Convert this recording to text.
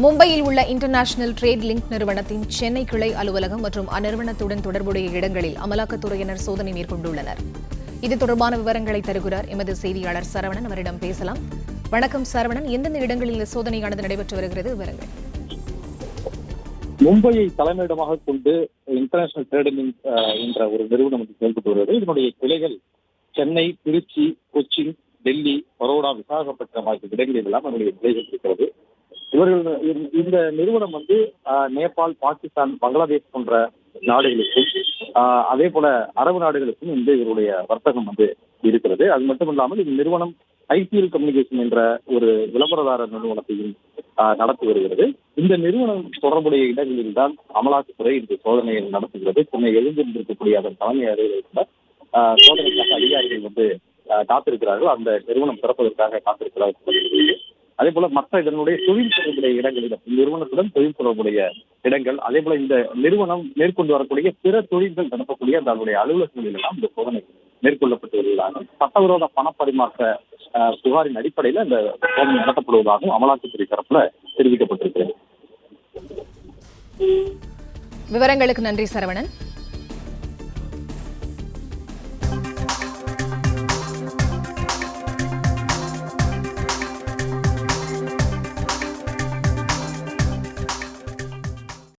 மும்பையில் உள்ள international trade link நிறுவனத்தின் சென்னை கிளை அலுவலகம் மற்றும் அந்நிறுவனத்துடன் தொடர்புடைய இடங்களில் அமலாக்கத்துறையினர் சோதனை மேற்கொண்டுள்ளனர். இது தொடர்பான விவரங்களை தருகிறார் எமது செய்தியாளர் சரவணன். அவரிடம் பேசலாம். வணக்கம் சரவணன், எந்தெந்த இடங்களில் சோதனையானது நடைபெற்று வருகிறது? விவரங்கள். மும்பையை தலைமையிடமாக கொண்டு இன்டர்நேஷனல் ட்ரேட் லிங்க் என்ற ஒரு நிறுவனம் செயல்பட்டு வருகிறது. இதனுடைய கிளைகள் சென்னை, திருச்சி, கொச்சின், டெல்லி, பரோடா, விசாகப்பட்டினம் ஆகிய இடங்களில் எல்லாம் அதனுடைய கிளைகள் இருக்கிறது. இந்த நிறுவனம் நேபாள், பாகிஸ்தான், பங்களாதேஷ் போன்ற நாடுகளுக்கும் அதே போல அரபு நாடுகளுக்கும் இவருடைய வர்த்தகம் இருக்கிறது. அது மட்டும் இல்லாமல் இந்த நிறுவனம் ஐபிஎல் கம்யூனிகேஷன் என்ற ஒரு விளம்பரதாரர் நிறுவனத்தையும் நடத்தி வருகிறது. இந்த நிறுவனம் தொடர்புடைய இடங்களில் தான் அமலாக்கத்துறை இந்த சோதனையை நடத்துகிறது. சென்னை எழுந்திருந்திருக்கக்கூடிய அதன் தலைமை அலுவலகத்தில் சோதனைக்காக அதிகாரிகள் காத்திருக்கிறார்கள். அந்த நிறுவனம் திறப்பதற்காக காத்திருக்கிறார்கள். அதே போல மற்ற இதனுடைய தொழில் தொடர்புடைய இடங்களிலும் நிறுவனத்துடன் தொழில் தொடர்புடைய இடங்கள், அதே போல இந்த நிறுவனம் மேற்கொண்டு வரக்கூடிய பிற தொழில்கள் நடத்தக்கூடிய அதனுடைய அலுவலகங்களில் எல்லாம் இந்த சோதனை மேற்கொள்ளப்பட்டு வருவதாக சட்டவிரோத பணப்பரிமாற்ற புகாரின் அடிப்படையில் இந்த சோதனை நடத்தப்படுவதாகவும் அமலாக்கத்துறை தரப்புல தெரிவிக்கப்பட்டிருக்கிறது. விவரங்களுக்கு நன்றி சரவணன்.